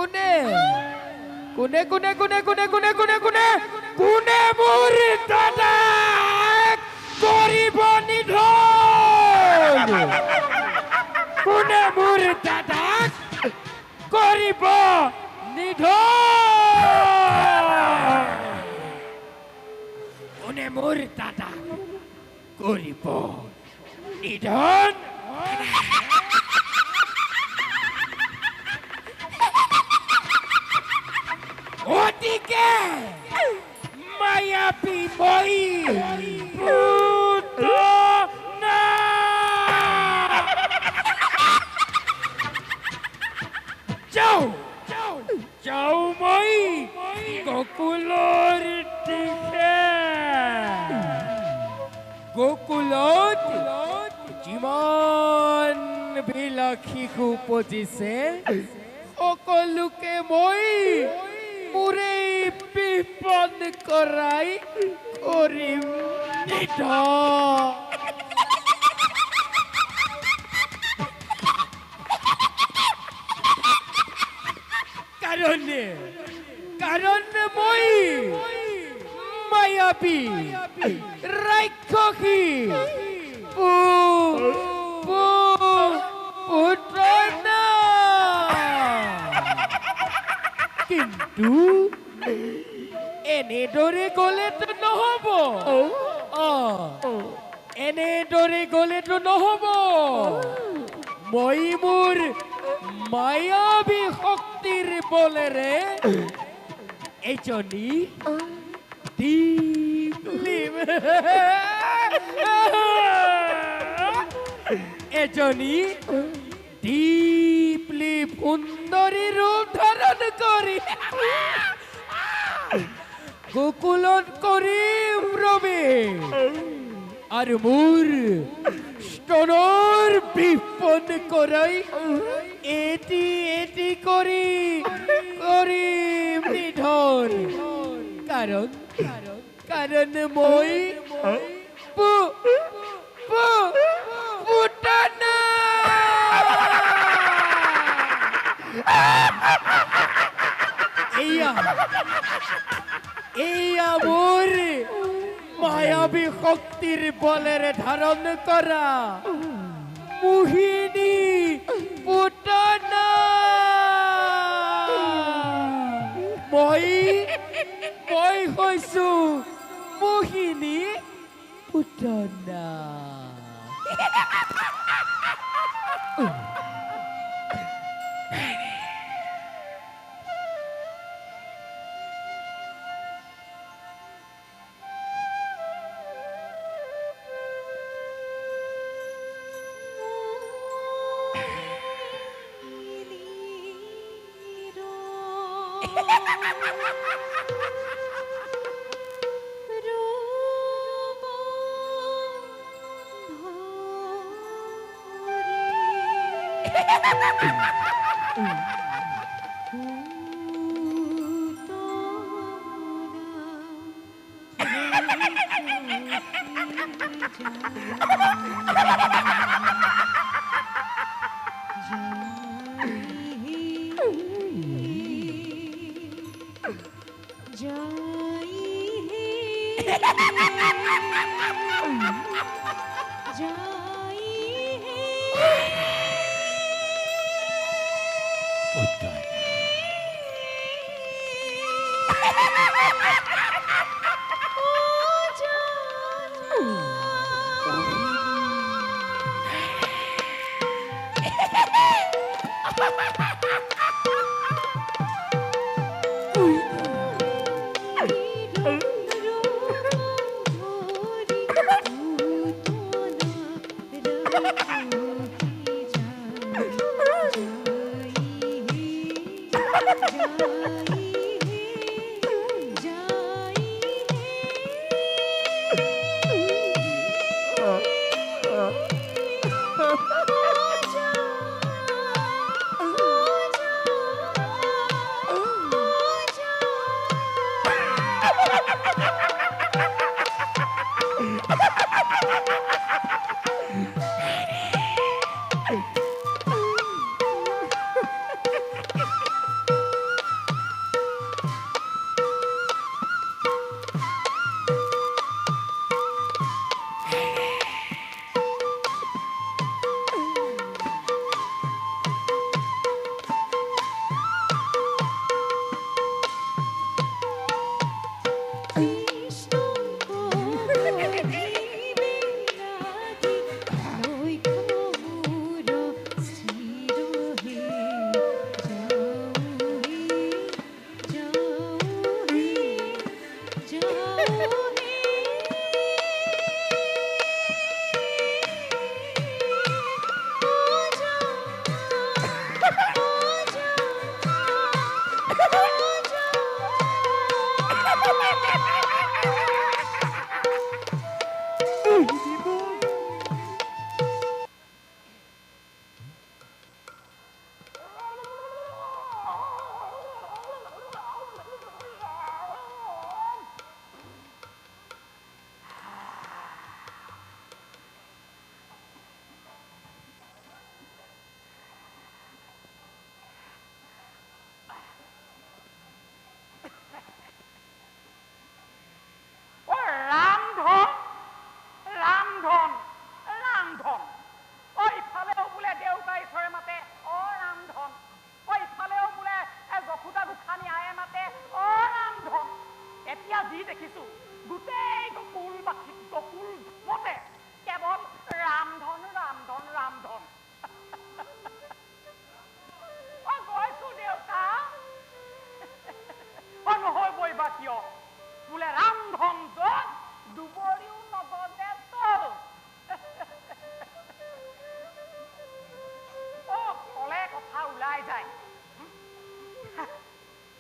কোনে কোনে কোনে কোনে কোনে কোনে কোনে কোনে কোনে মোৰ দাদাক কৰিব নিধন কোনে মোৰ দাদাক কৰিব নিধন কোনে মোৰ দাদাক কৰিব নিধন ওদিকে মায়াবী মই পুতনা যাও যাও মই গকুলৰ দিশে গকুলত যিমান বিলাক শিশু উপজিছে সকলোকে মই মোৰে বিপন কৰাই কৰিম নিধন কাৰণ মই মায়াবী ৰাক্ষসী পুতনা কিন্তু এনেদৰে গ'লেতো নহ'ব এনেদৰে গ'লেতো নহ'ব মই মোৰ মায়াবী শক্তিৰ বলেৰে এজনী এজনী দীপলি সুন্দৰী ৰূপ ধাৰণ কৰি গোকুলত কৰিম প্ৰৱেশ আৰু মোৰ স্তনৰ বিপন কৰাই এটি এটি কৰি কৰিম নিধন কাৰণ মই পুতনা এইয়া মোৰ মায়াবী শক্তিৰ বলেৰে ধাৰণ কৰা মোহিনী পুতনা মই হৈছো মোহিনী পুতনা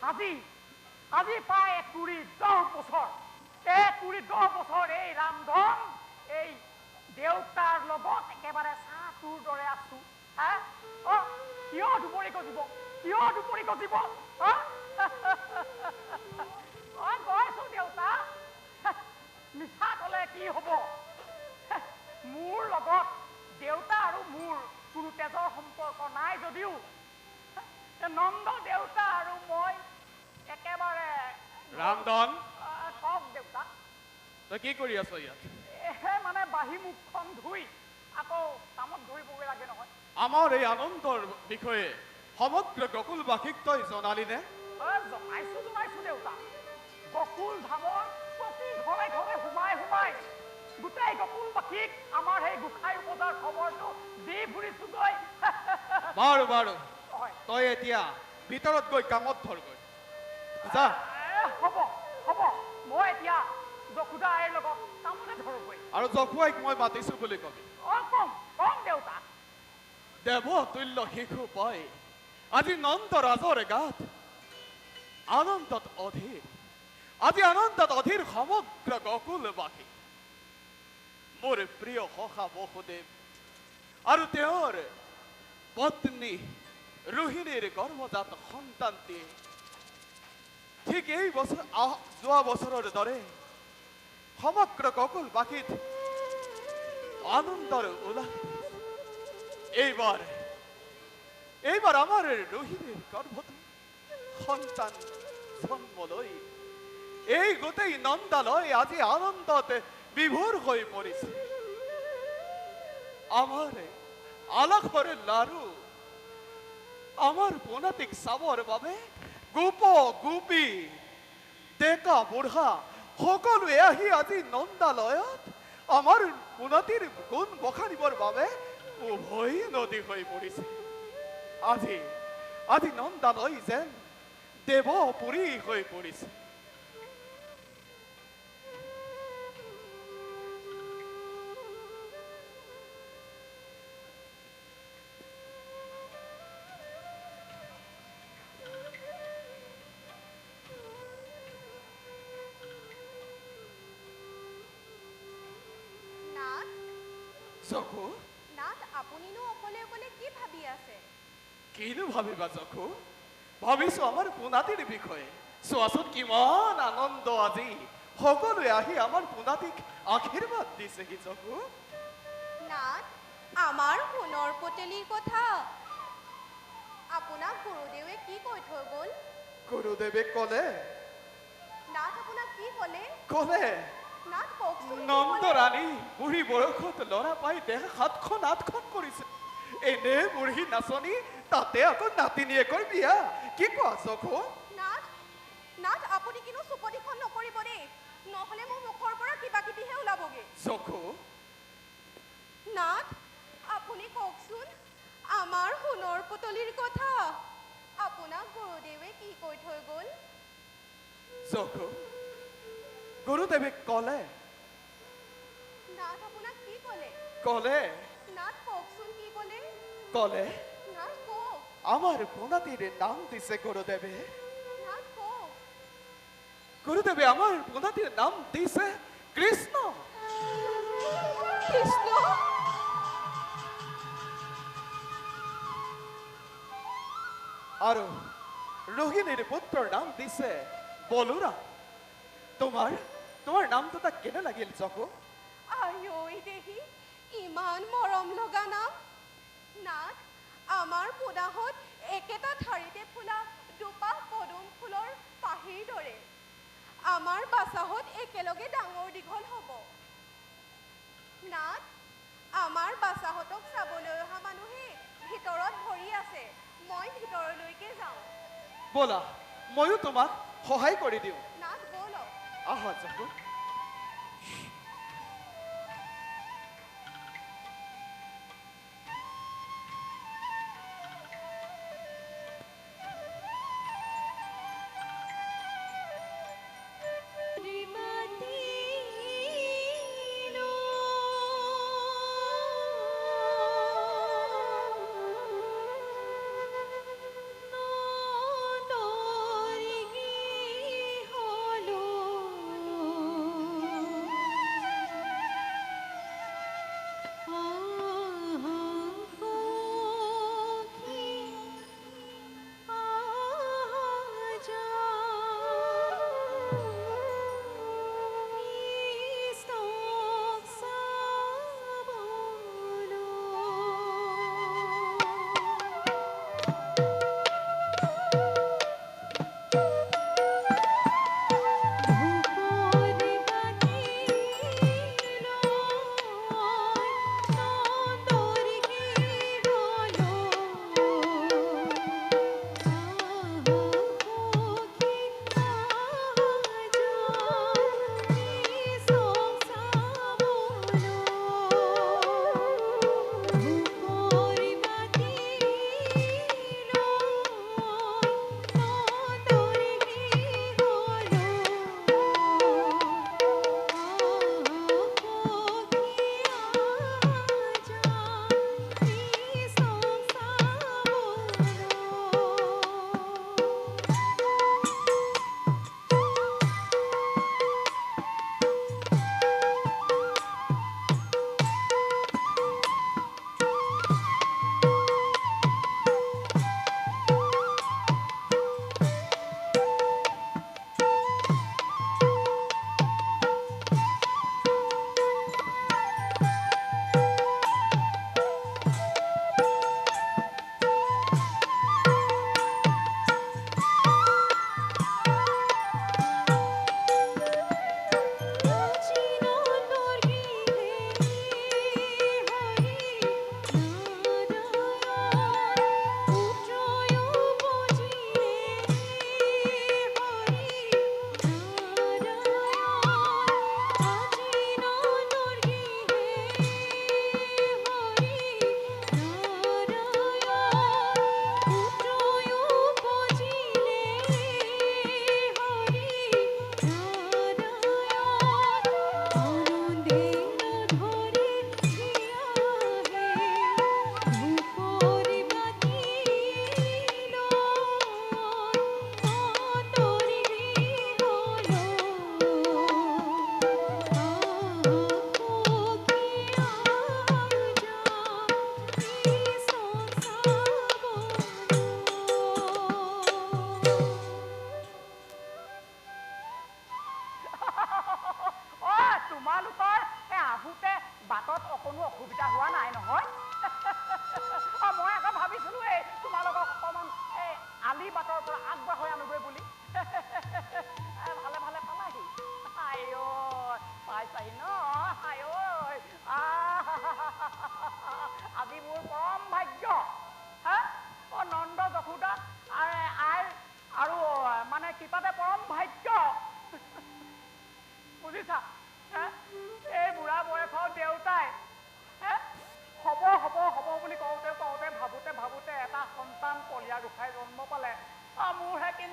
আজি আজি প্ৰায় 10 বছৰ 10 বছৰ এই ৰামধন এই দেউতাৰ লগত একেবাৰে চাহটোৰ দৰে আছো হা কিয় দুপৰি গজিব গৈছো দেউতা মিছা ক'লে কি হ'ব মোৰ লগত দেউতা আৰু মোৰ কোনো তেজৰ সম্পৰ্ক নাই যদিও নন্দ দেউতা আৰু মই একেবাৰে ৰামধন কওক দেউতা তই কি কৰি আছ ইয়াত মানে বাহি মুখখন ধুই আকৌ কামত ধৰিবগৈ লাগে নহয় আমাৰ এই আনন্দৰ বিষয়ে সমগ্ৰ গকুলবাসীক তই জনালিনে জনাইছো দেউতা গকুল ধামৰ প্ৰতি ঘৰে ঘৰে সোমাই গোটেই গকুলবাসীক আমাৰ সেই গোসাঁই উপজাৰ খবৰটো দি ফুৰিছোগৈ বাৰু তই এতিয়া ভিতৰত গৈ কামত ধৰগৈ যা হ'ব মই এতিয়া যশোদা আইৰ লগত কামতে ধৰোগৈ আৰু যশোৱাইক মই মাতিছো বুলি কবি কম দেউতা দেৱতুল্য শিশু পাই আজি নন্দৰাজৰ গাত আনন্দত অধীৰ সমগ্ৰ গকুলবাসী মোৰ প্ৰিয় সখা বসুদেৱ আৰু তেওঁৰ পত্নী ৰোহিণীৰ গৰ্ভজাত সন্তানটিয়ে ঠিক এই বছৰ যোৱা বছৰৰ দৰে সমগ্ৰ গকুলবাসীত আনন্দৰ উল্লাস এইবাৰ আমাৰ ৰোহিণীৰ গৰ্ভত সন্তান জন্ম লৈ এই গোটেই নন্দালয় আজি আনন্দত বিভোৰ হৈ পৰিছে আমাৰ আলাসৰ লাৰু আমাৰ পোনাটিক চাবৰ বাবে গোপী ডেকা বুঢ়া সকলোৱে আহি আজি নন্দালয়ত আমাৰ পোনাটিৰ গুণ বখানিবৰ বাবে উভয় নদী হৈ পৰিছে আজি নন্দালয় যেন দেৱপুৰী হৈ পৰিছে যশো নাথ আপুনিনো অকলে অকলে কি ভাবি আছে কিনো ভাবিবা যশো ভাবিছো আমাৰ পোনাটিৰ বিষয়ে চোৱাচোন কিমান আনন্দ আজি সকলোৱে আহি আমাৰ পোনাটিক আশীৰ্বাদ দিছেহি যশো নাথ আমাৰ সোণৰ পটেলিৰ কথা আপোনাক গুৰুদেৱে কি কৈ থৈ গ'ল গুৰুদেৱে ক'লে নাথ আপোনাক কি ক'লে নাথ কওকচোন নন্দৰাণী বুঢ়ী বয়সত ল'ৰা পাই দেহ 7খন-8খন কৰিছে এনে বুঢ়ী নাচনি তাতে আকৌ নাতিনীয়েকৰ বিয়া কি কোৱা যশো নাথ আপুনি কিনো চুপতিখন নকৰিব দেই নহ'লে মোৰ মুখৰ পৰা কিবা কিবিহে ওলাবগে যশো নাথ আপুনি কওকচোন আমাৰ সোণৰ পুতলিৰ কথা আপোনাক গুৰুদেৱে কি কৈ থৈ গ'ল যশো গুৰুদেৱে ক'লে নাথ আপোনাক কি ক'লে নাথ কওকচোন কি ক'লে নাথ কওক আমাৰ পোনাটিৰ নাম দিছে গুৰুদেৱে নাথ কওক গুৰুদেৱে আমাৰ পোনাটিৰ নাম দিছে কৃষ্ণ আৰু ৰোহিণীৰ পুত্ৰৰ নাম দিছে বলোৰাম তোমাৰ নামটো তাক কেনে লাগিল যশো আয়ৈ দেহি ইমান মৰম লগা নাম নাথ আমাৰ পোনাহত একেটা ঠাৰিতে ফুলা দুপাহ পদুম ফুলৰ পাহিৰ দৰে আমাৰ বাচাহত একেলগে ডাঙৰ দীঘল হ'ব নাথ আমাৰ বাচাহতক চাবলৈ অহা মানুহে ভিতৰত ভৰি আছে মই ভিতৰলৈকে যাওঁ ব'লা ময়ো তোমাক সহায় কৰি দিওঁ নাথ ব'লক আহা যশো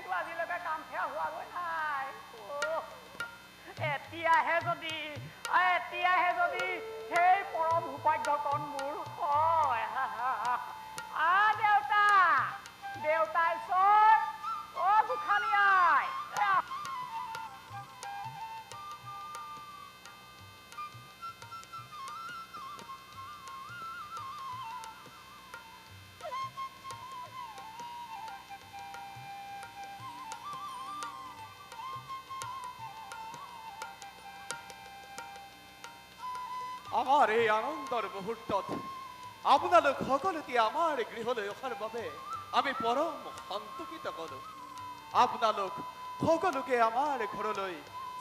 কিন্তু আজিলৈকে কাম সেয়া হোৱাগৈ নাই এতিয়াহে যদি সেই পৰম সৌভাগ্যকণ মোৰ হয় দেউতা ঈশ্বৰ গোসানী আই আমাৰ এই আনন্দৰ মুহূৰ্তত আপোনালোক সকলোকে আমাৰ গৃহলৈ অহাৰ বাবে আমি পৰম সন্তোষিত কৰোঁ আপোনালোক সকলোকে আমাৰ ঘৰলৈ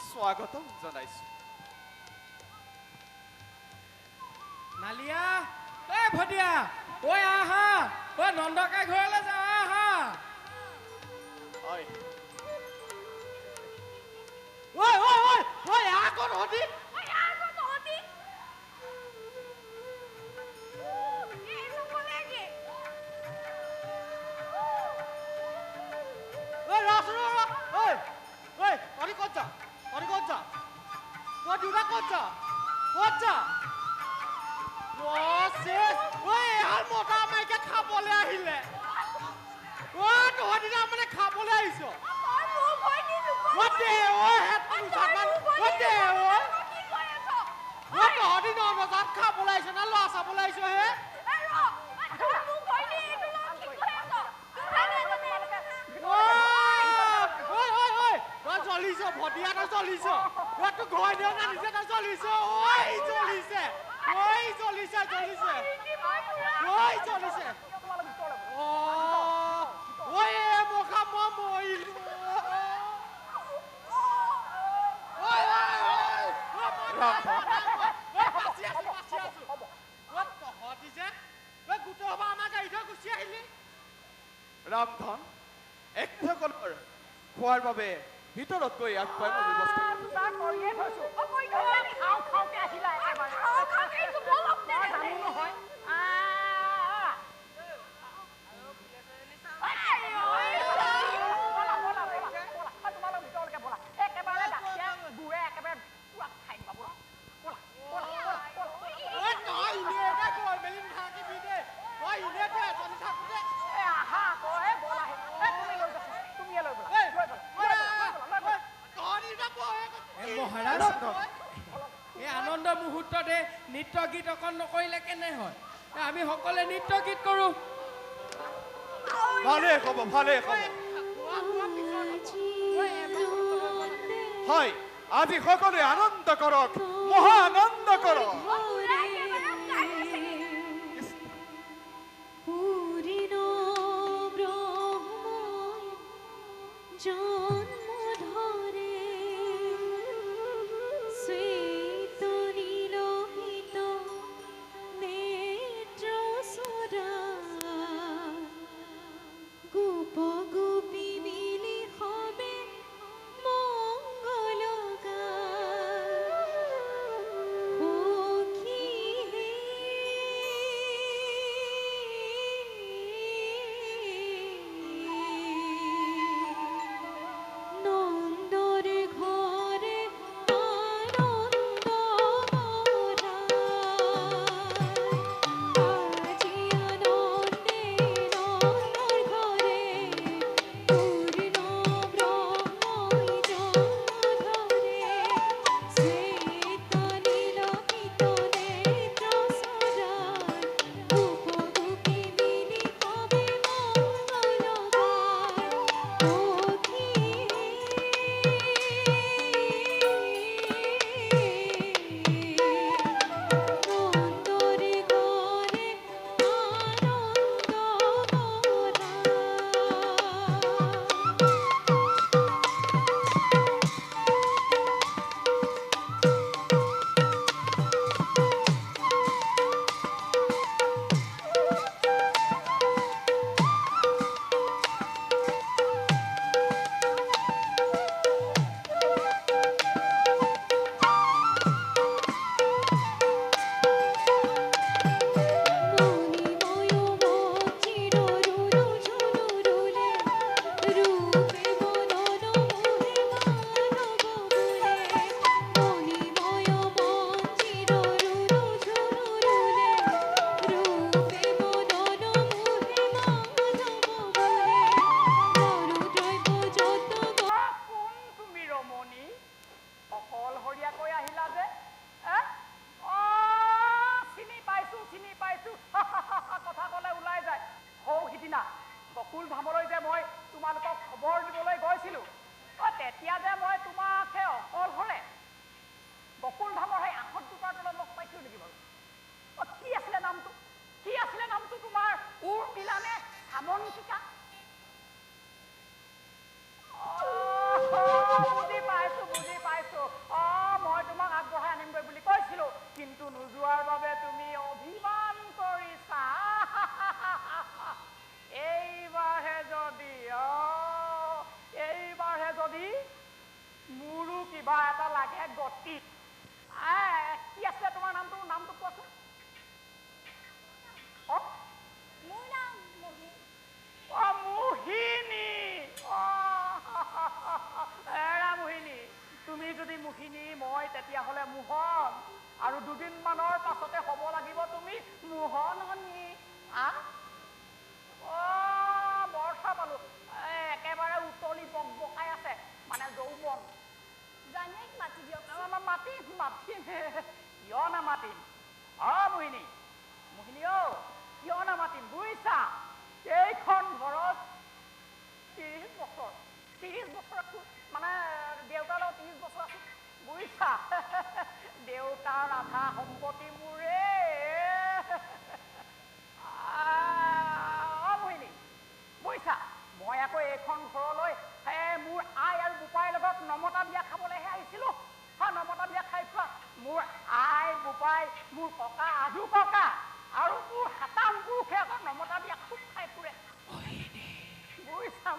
স্বাগতম জনাইছোঁ নালিয়া ভটিয়া ঐ আহা ঐ নন্দকাই ঘৰলৈ যা আহা হয় ঐ আকৌ নদী ৰামধন এখেতসকলৰ খোৱাৰ বাবে ভিতৰত গৈ আগবঢ়াৰ ব্যৱস্থা কৰিয়ে থৈছো খাওঁকে আহিলা একেবাৰে নহয় এই আনন্দ মুহূৰ্ততে নৃত্য গীত অকণ নকৰিলে কেনে হয় আমি সকলোৱে নৃত্য গীত কৰোঁ ভালে হ'ব হয় আজি সকলোৱে আনন্দ কৰক মহা আনন্দ কৰক কৈছিলোঁ তেতিয়া যে মই তোমাক সেই অকলশৰে বকুল ধামৰ সেই আঠত দুটাৰ তলত লগ পাইছিলোঁ নেকি বাৰু? কি আছিলে নামটো? কি আছিলে নামটো তোমাৰ? উৰ্মিলা নে শ্ৰাৱন্তিকা? বুজি পাইছোঁ। মই তোমাক আগবঢ়াই আনিমগৈ বুলি কৈছিলোঁ, কিন্তু নোযোৱাৰ বাবে তুমি অভিমান কৰিছা। এইবাৰহে যদি মোৰো কিবা এটা লাগে গতিত। কি আছিলে তোমাৰ নামটো? নামটো কোৱাচোন। মোৰ নাম মোহিনী। মোহিনী। এৰা মোহিনী, তুমি যদি মোহিনী, মই তেতিয়াহ'লে মোহন, আৰু দুদিনমানৰ পাছতে হ'ব লাগিব তুমি মোহননী। বৰ্ষা পালো, একেবাৰে উতলি বকবকাই আছে, মানে যৌৱন। জানিয়াক মাতি দিয়ক। মাতিম কিয় নামাতিম? মোহিনী, মোহিনী কিয় নামাতিম বুজিছা? এইখন ঘৰত 30 বছৰ আছো, মানে দেউতাৰ লগত 30 বছৰ আছো বুজিছা। দেউতাৰ আধা সম্পত্তি মোৰে। মোহিনী বুজিছা, মই আকৌ এইখন ঘৰলৈ মোৰ আই আৰু বোপাইৰ লগত নমতা বিয়া খাবলৈহে আহিছিলো। নমতা বিয়া খাই খোৱা মোৰ আই বোপাই, মোৰ ককা আজু ককা আৰু মোৰ হাতাম পুৰুষে আকৌ নমতা বিয়া খুব খাই ফুৰে বুজিছা।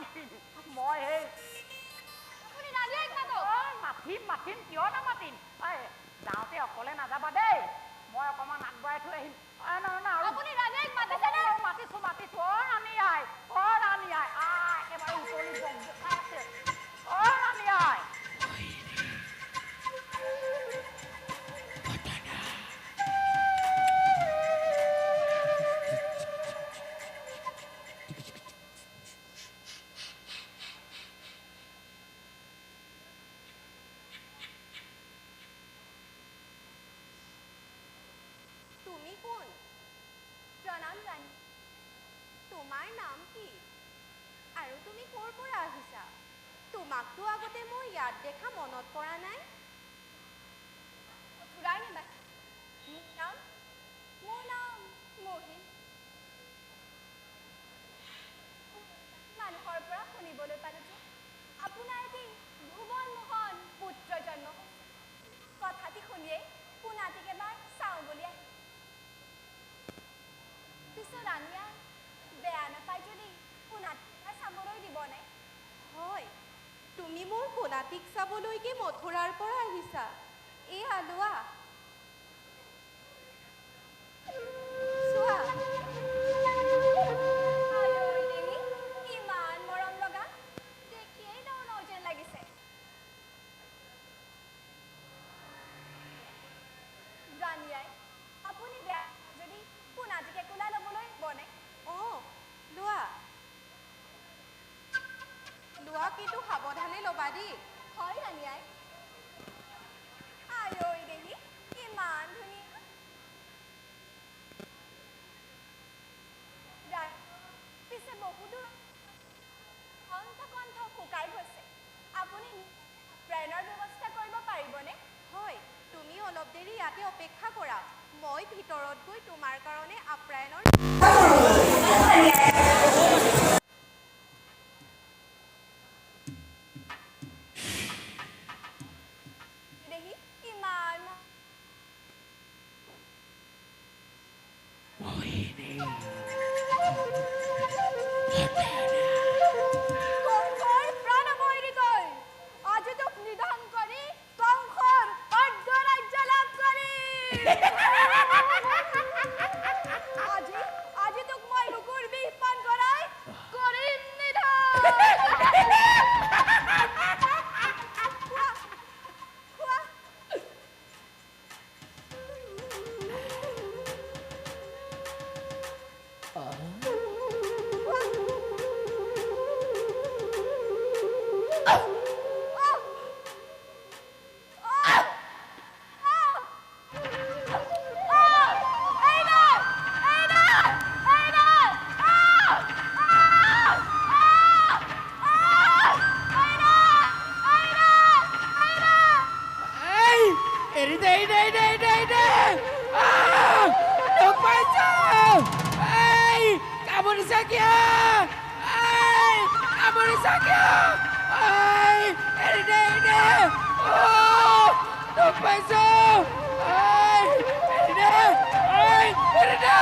মই সেই মাতিম কিয় নামাতিম? যাওঁতে অকলে নাযাবা দেই, মই অকণমান আগবঢ়াই থৈ আহিম। মাতিছো। ৰাণী আই, একেবাৰে উতলি বকবকাই আছে। ৰাণী আই, তুমি কোন? প্ৰণাম ৰাণী। তোমাৰ নাম কি আৰু তুমি ক'ৰ পৰা আহিছা? তোমাকতো আগতে মই ইয়াত দেখা মনত পৰা নাই। মোৰ নাম মোহিনী। মানুহৰ পৰা শুনিবলৈ পালোঁ যে আপোনাৰ এটি ভুৱন মোহন পুত্ৰ জন্ম হৈছে। কথাটি শুনিয়েই পোনাটিক এবাৰ চাওঁ বুলি আহি। পিছত ৰাণীয়ে বেয়া নাপায় যদি পোনাটিক চাবলৈ দিবনে? হয়, তুমি মোৰ পোনাটিক চাবলৈকে মথুৰাৰ পৰা আহিছা। এয়া লোৱা, চোৱা। ইমান মৰম লগা, দেখিয়েই নৌ যেন লাগিছে। ৰাণীয়াই, আপুনি বেয়া যদি পোনাটিকে কোলাই ল'বলৈ বনে? লোৱা কিন্তু সাৱধানে ল'বা দেই। হয় ৰাণীয়াই। দেহি ইমান ধুনীয়া। পিছে বহুদূৰ কণ্ঠ শুকাই গৈছে, আপুনি প্ৰাণৰ ব্যৱস্থা কৰিব পাৰিবনে? হয়, তুমি অলপ দেৰি ইয়াতে অপেক্ষা কৰা, মই ভিতৰত গৈ তোমাৰ কাৰণে আপ্যায়নৰ ইমান আজি তোক নিধন কৰি কংসৰ অৰ্ধৰাজ্য লাভ কৰি আজি তোক মই বুকুৰ বিষ পান কৰাই কৰিম নিধন। দে দুখ পাইছো এই কামুৰিছা কিয় এই কামুৰিছা কিয় এই এৰি দে দুখ পাইছো এই এৰি দে এৰি দে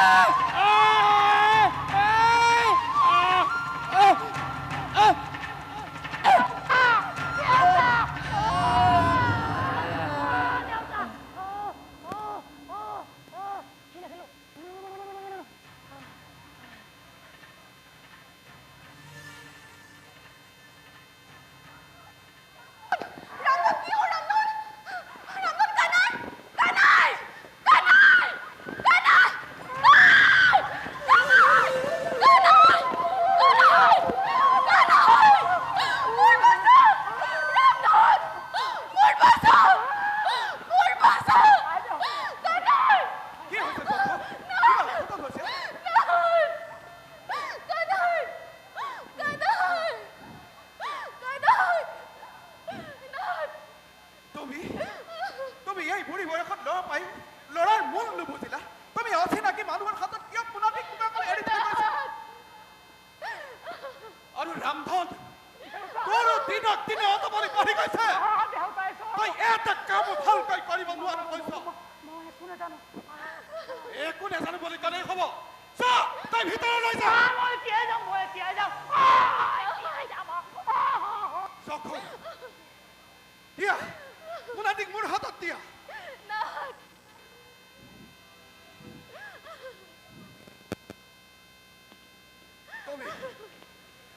কি হৈছে চকু? কিবা অঘটন হৈছে? তুমি এই বুঢ়ী বয়সত ল'ৰা পাই ল'ৰাৰ মূল নুবুজিলা। তুমি অচিনাকি মানুহৰ হাতত কিয় পোনাটি কুকুৰাকৈ এৰি থৈ গৈছা? আৰু ৰামধন তোৰো দিনক দিনে অতপালি বাঢ়ি গৈছে। তই এটা কাম ভালকৈ কৰিব নোৱাৰা হৈছ। একো নাজানো বুলি ক'লেই হ'ব। যা তই ভিতৰলৈ যা। চকু দিয়া পোনাটিক মোৰ হাতত দিয়া।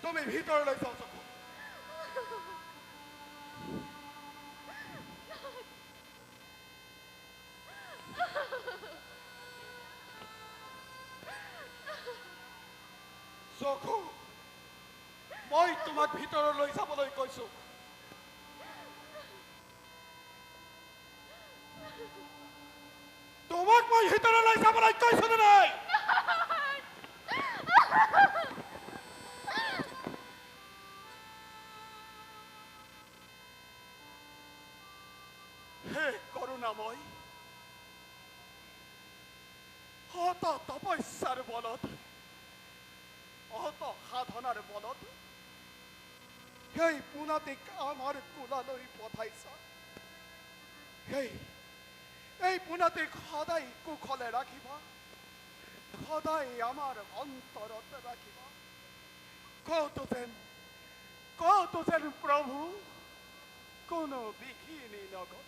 তুমি ভিতৰলৈ যাওঁ চকু। চকু মই তোমাক ভিতৰলৈ যাবলৈ কৈছো। তোমাক মই ভিতৰলৈ যাবলৈ কৈছো নে নাই? হে করুণাময়, হত তপস্যার বলত, অহত সাধনার বলত সেই পুনাটিক আমার কোলালৈ পঠাইছা। এই পুনাটিক সদায় কুশলে ৰাখিবা, সদায় আমাৰ অন্তৰত ৰাখিবা। কত যেন প্ৰভু কোনো বিঘিনি নঘটে।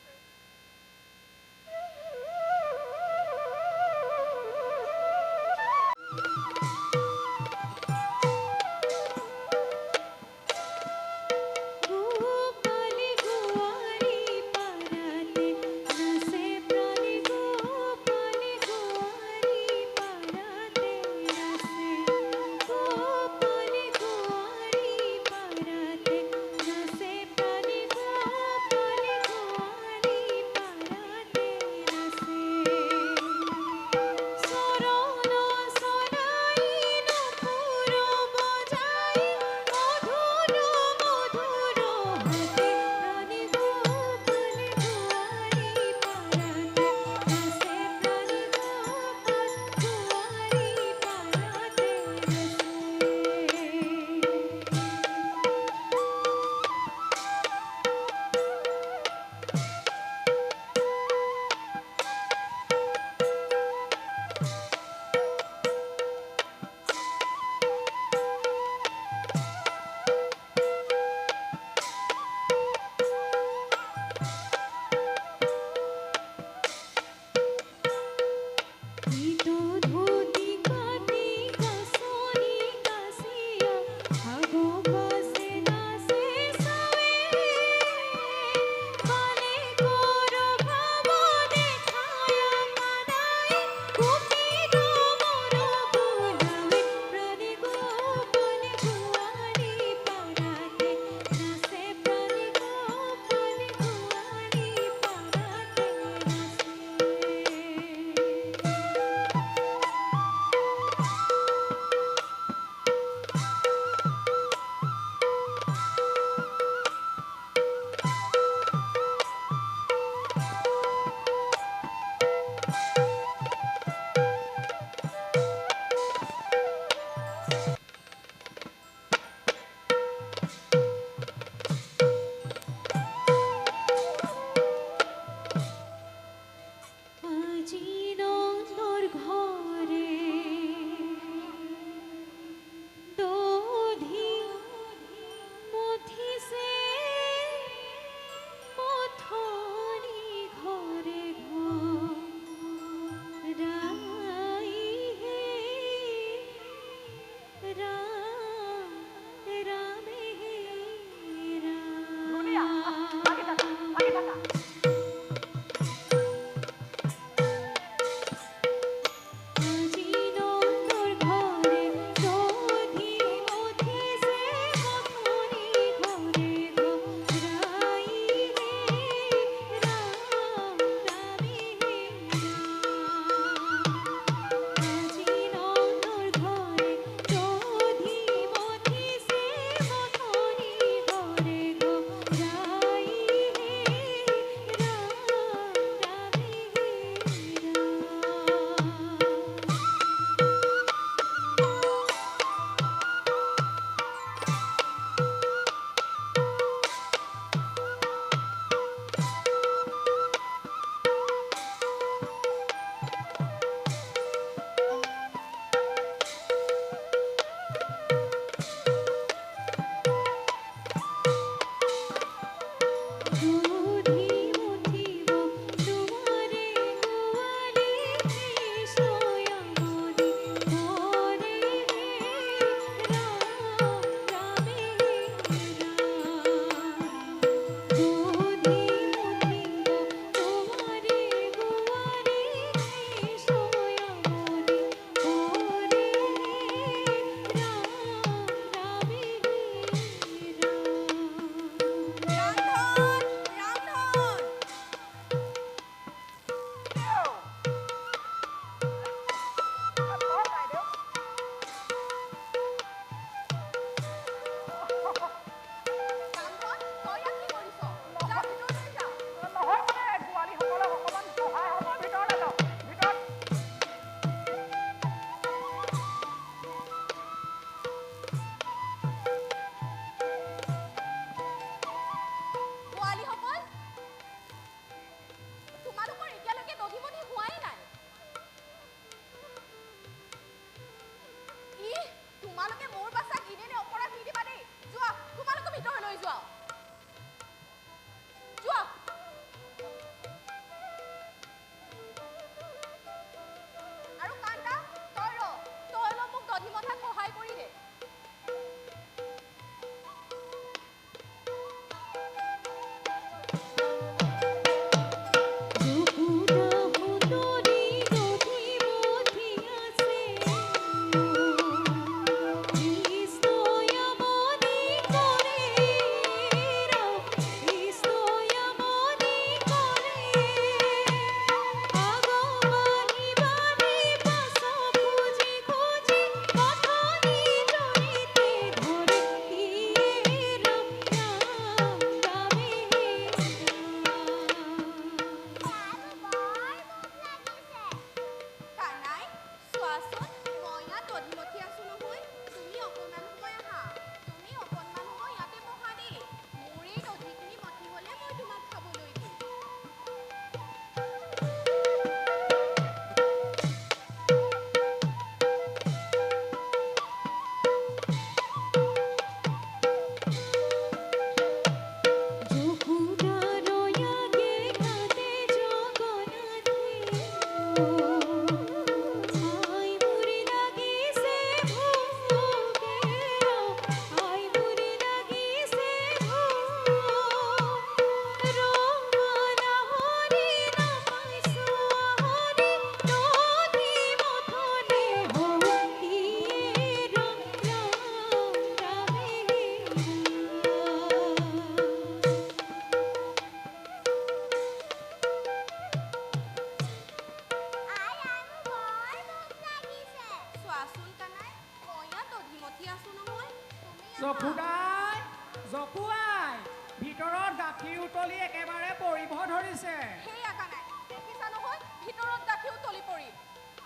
গাখীৰ উতলি একেবাৰে পৰিব ধৰিছে। সেই আকা নাই দেখিছা নহয় ভিতৰত গাখীৰ উতলি পৰিল।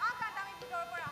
আকা আমি ভিতৰৰ পৰা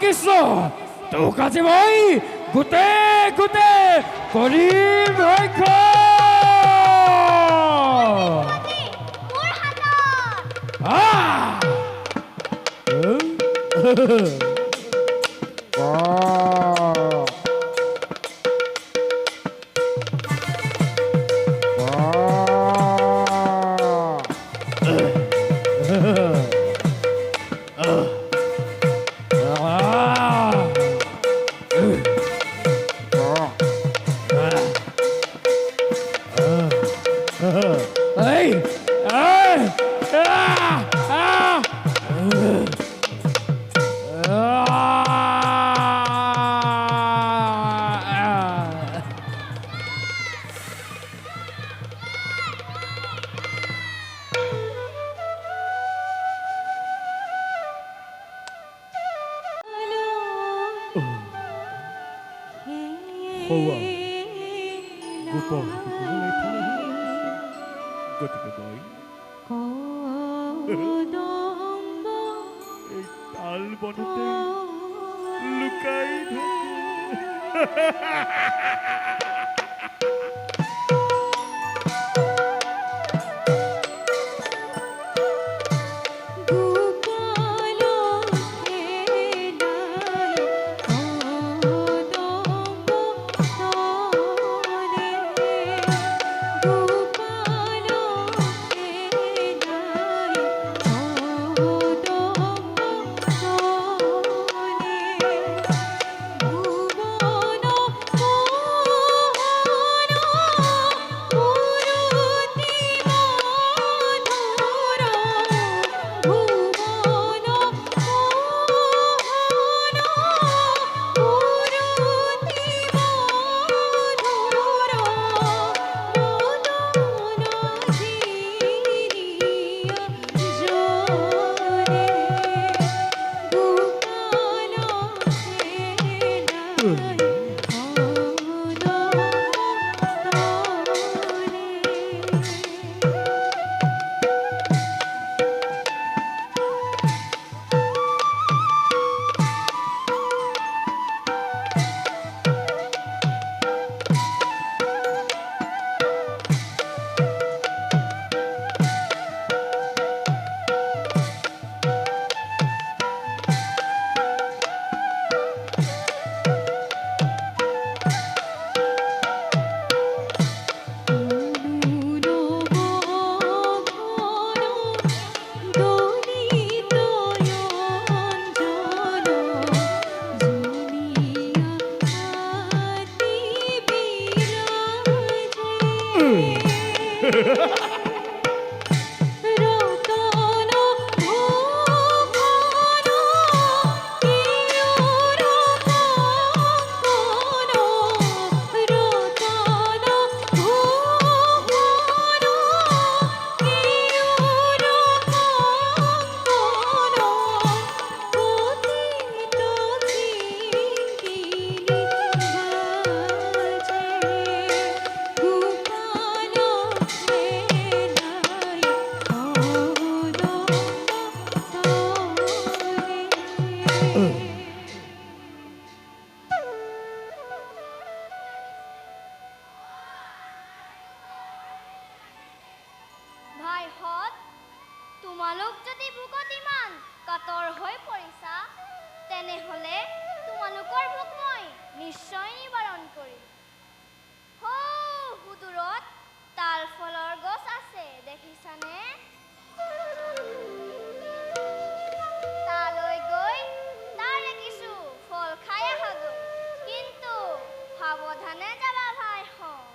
কৃষ্ণ তোক আজি মই গোটে কৰিম গতিকে মই এই তাল বনতে লুকাই তোমালোক যদি ভোকত ইমান কাতৰ হৈ পৰিছা তেনেহলে তোমালোকৰ ভোক মই নিশ্চয় নিবাৰণ কৰিম। সুদূৰত তাল ফলৰ গছ আছে দেখিছানে? তালৈ গৈ তাৰে কিছু ফল খাই আহাগৈ, কিন্তু সাৱধানে যাবা ভাইহঁত।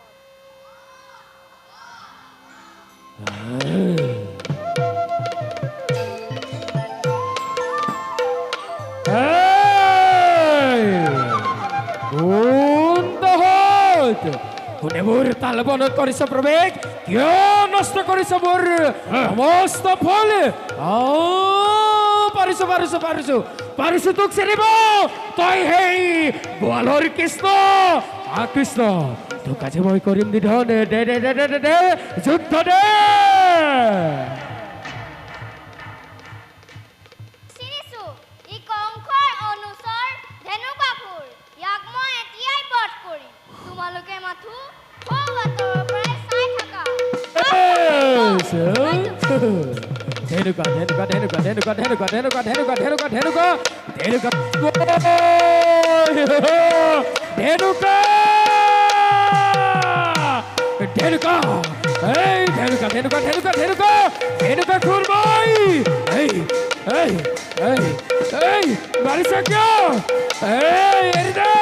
কোনে মোৰ তালবনত কৰিছ প্ৰৱেশ? কিয় নষ্ট কৰিছ মোৰ সমস্ত ফল? পাৰিছো তোক চিনিব। তই সেই গোৱালৰ কৃষ্ণ কৃষ্ণ তোক আজি মই কৰিম নিধন দে দে দে দে দে দে যুদ্ধ দে চিনিছো ই কংসৰ অনুচৰ ধেনুকাসুৰ ইয়াক মই এতিয়াই বধ কৰিম তোমালোকে মাথো সৌ বাটৰ পৰাই চাই থাকা ধেনুকা ধেনুকা ধেনুকা ধেনুকা ধেনুকা ধেনুকা ধেনুকা ধেনুকা ধেনুকা ধেনুকা ধেনুকা ধেনুকা এই ধেনুকা ধেনুকা ধেনুকা ধেনুকা ধেনুকা খুরমাই এই এই এই এই মারিছ কিয় এই এৰি দে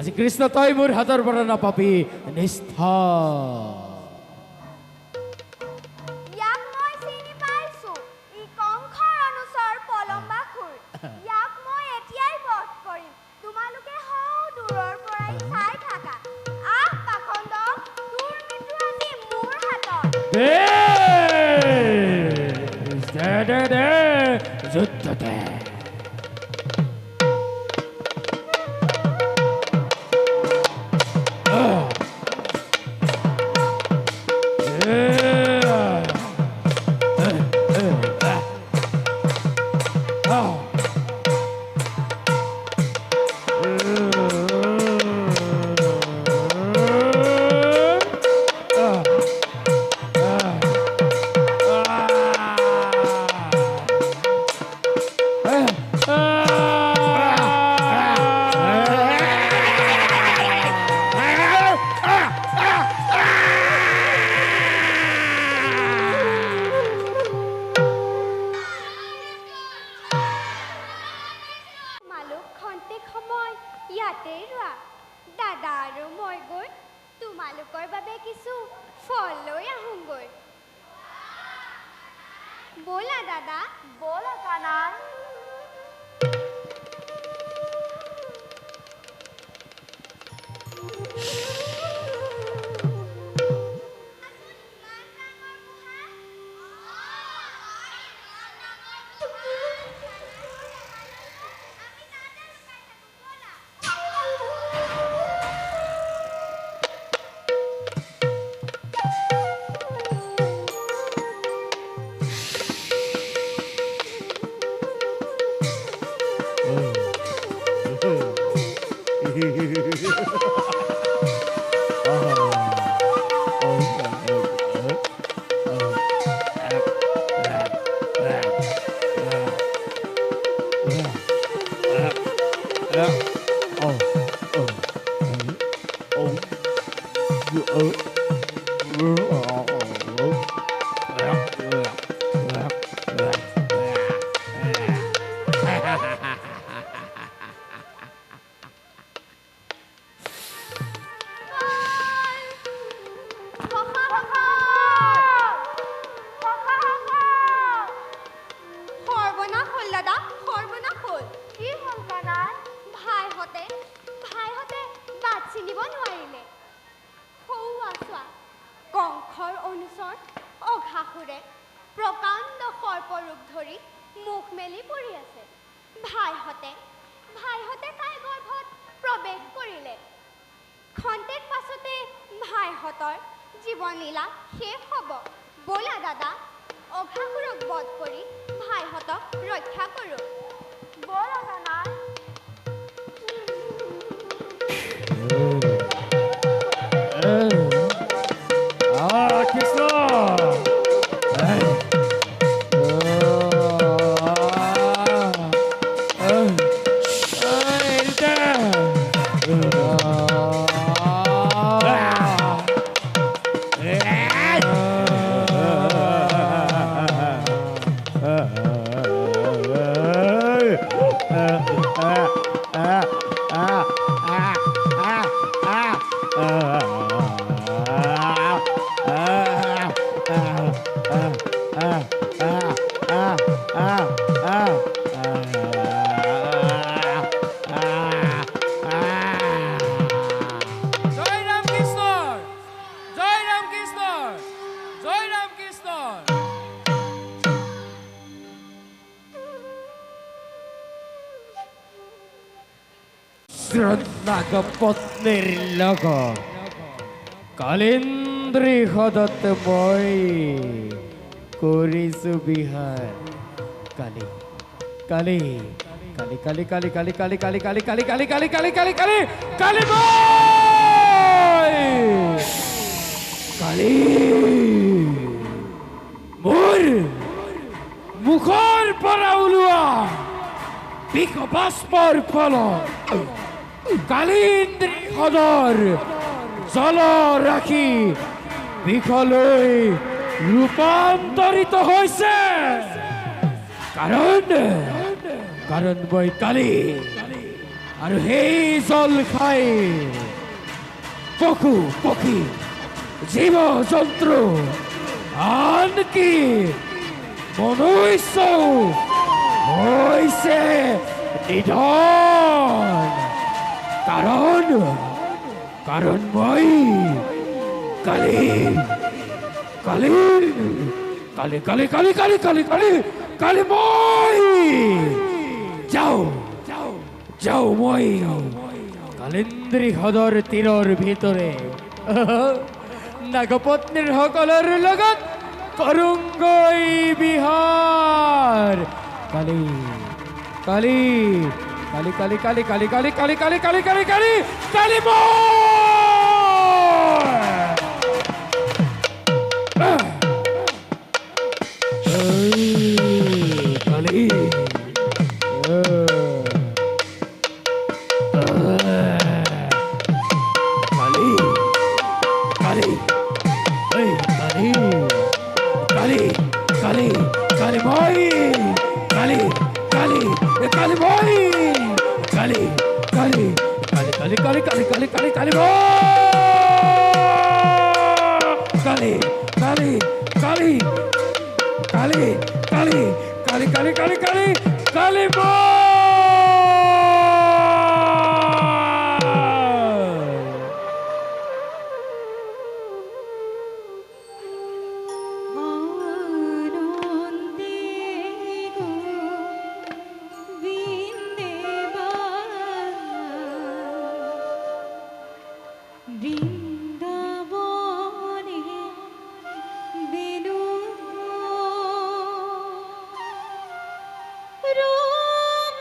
আজি কৃষ্ণ তই মোৰ হাতৰ পৰা নাপাবি নিষ্ঠা ইয়াক মই চিনি পাইছো ই কংসৰ অনুচৰ পলম্বাসুৰ ইয়াক মই এতিয়াই বধ কৰিম তোমালোকে হও দূৰৰ পৰাই চাই থাকা আহ পাখণ্ড তোৰ মৃত্যু আজি মোৰ হাতত দে যুদ্ধ দে তোমালোক খন্তেক সময় ইয়াতে ৰোৱা দাদা আৰু মই গৈ তোমালোকৰ বাবে কিছু ফল লৈ আহোঁগৈ ব'লা দাদা ব'লা কানাই সৰ্বনাশ হ'ল দাদা সৰ্বনাশ হ'ল কি হ'ল কানাই ভাইহঁতে বাট চিনিব নোৱাৰিলে সৌৱা চোৱা কংসৰ অনুচৰ অঘাসুৰে প্ৰকাণ্ড সৰ্পৰূপ ধৰি মুখ মেলি পৰি আছে ভাইহঁতে তাই গৰ্ভত প্ৰৱেশ কৰিলে খন্তেক পাছতে ভাইহঁতৰ জীৱনলীলা শেষ হ'ব ব'লা দাদা অঘাসুৰক বধ কৰি ভাইহঁতক ৰক্ষা কৰোঁ ব'লা কানাই কৃষ্ণ নাগপত্নীৰ লগত কালিন্দ্ৰী সদত মই কৰিছো বিহাৰ কালি কালি কালি কালি কালি কালি কালি কালি কালি কালি কালি কালি কালি কালি কালি কালি কালি মোৰ মুখৰ পৰা ওলোৱা বিকবাস্পৰ ফলত কালিন্দ্ৰী সদৰ জল ৰাখি বিষলৈ ৰূপান্তৰিত হৈছে কাৰণ মই কালি আৰু সেই জল খাই পশু পক্ষী জীৱ জন্তু আনকি মনুষ্যও হৈছে নিধন কাৰণ মই কালি কালি কালি কালি কালি কালি কালি কালি কালি মই যাওঁ মই কালিন্দ্ৰী হ্ৰদৰ তীৰৰ ভিতৰে নাগপত্নীৰ সকলৰ লগত কৰোঁগৈ বিহাৰ কালি কালি কালি কালি কালি কালি কালি কালি কালি কালি কালি কালি কালি কালি রূপ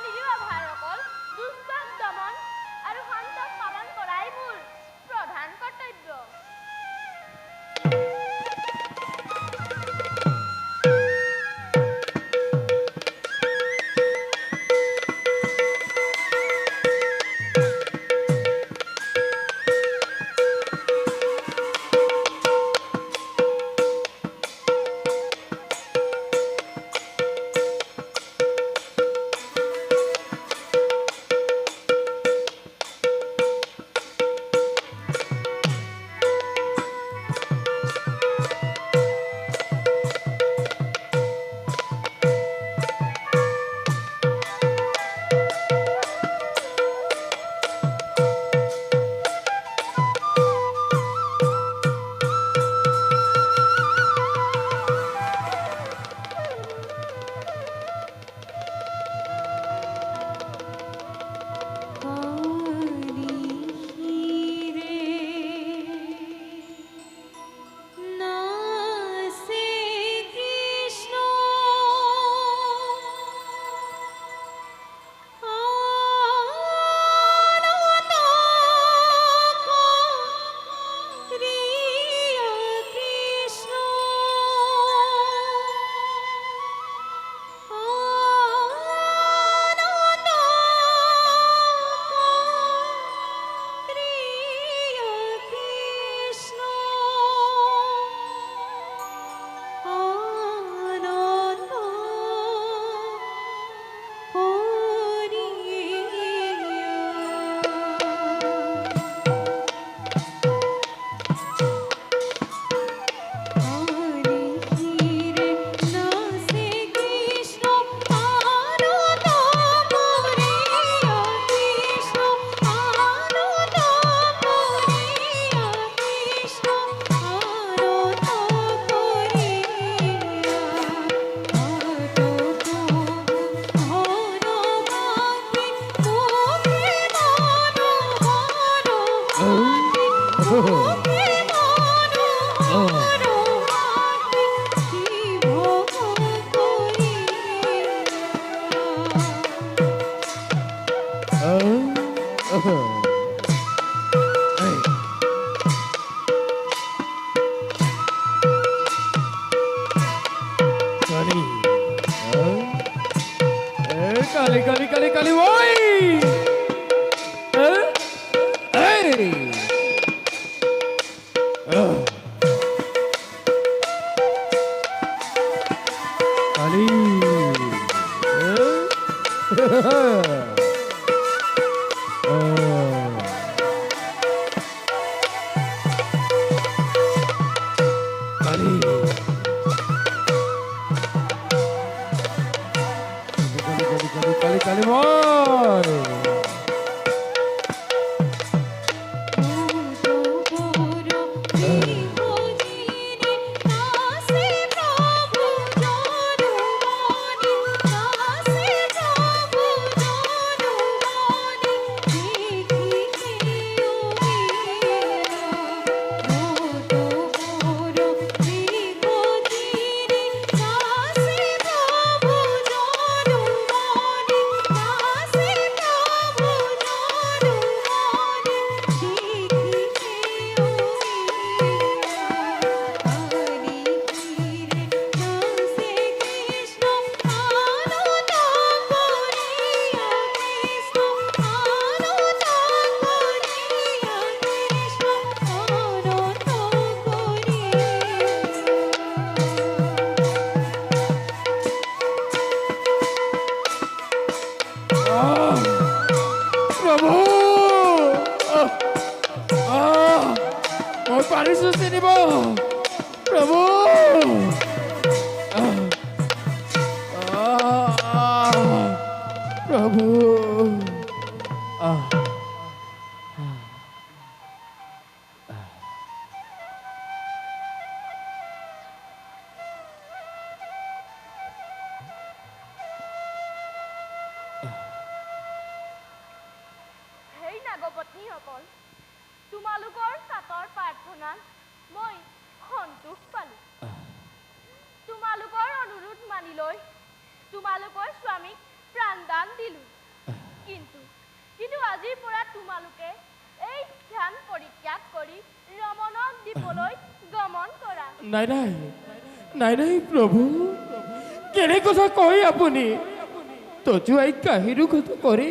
নিৰীহ ভাইসকল দুষ্টক দমন আৰু শান্তক পালন কৰাই মোৰ প্ৰধান কৰ্তব্য। Kali, kali, kali, kali, woi! Hey! Kali. Kali. Kali, boy. Parisu sini, Bo. Prabu. Prabu. হেই নাগপত্নীসকল, তোমালোকৰ তাতৰ প্ৰাৰ্থনাত মই সন্তোষ পালোঁ। তোমালোকৰ অনুৰোধ মানি লৈ তোমালোকৰ স্বামীক প্ৰাণদান দিলোঁ। কিন্তু কিন্তু আজিৰ পৰা তোমালোকে এই ধ্যান পৰিত্যাগ কৰি ৰমণক দ্বীপলৈ গমন কৰা। নাই নাই নাই নাই প্ৰভু, কেনে কথা কয় আপুনি? তজু আই কাহিৰো কথা কৰে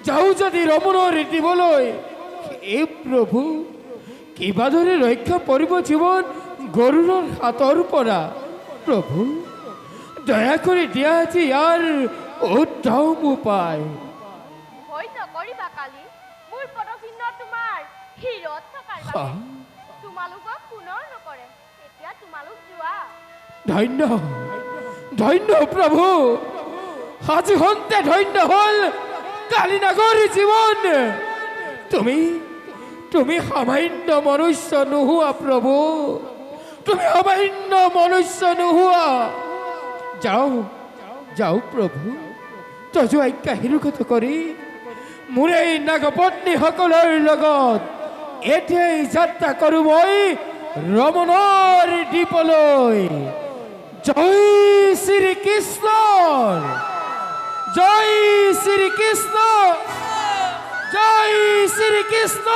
যাওঁ যদি ৰমণৰ দ্বীপলৈ। এই প্ৰভু, কিবা ধৰে ৰক্ষা পৰিব জীৱন গৰুৰৰ হাতৰ পৰা। প্ৰভু, দয়া কৰি দিয়া আজি ইয়াৰ উত্তম উপায়। ভয় নকৰিবা কালি, মোৰ পদচিহ্ন তোমাৰ শিৰত থকাৰ বাবে তোমালোকক পুনৰ নকৰে। এতিয়া তোমালোক যোৱা। ধন্য ধন্য প্ৰভু, আজি হন্তে ধন্য হল কালী নগৰী জীৱন। তুমি তুমি সামান্য মনুষ্য নোহোৱা প্ৰভু, তুমি সামান্য মনুষ্য নোহোৱা। যাওঁ যাওঁ প্ৰভু, তজু আজ্ঞা হিৰোগত কৰি মোৰ এই নাগপত্নীসকলৰ লগত এতিয়াই যাত্ৰা কৰোঁ মই ৰমণৰ দ্বীপলৈ। জয় শ্ৰীকৃষ্ণ, জয় শ্ৰীকৃষ্ণ, জয় শ্ৰীকৃষ্ণ।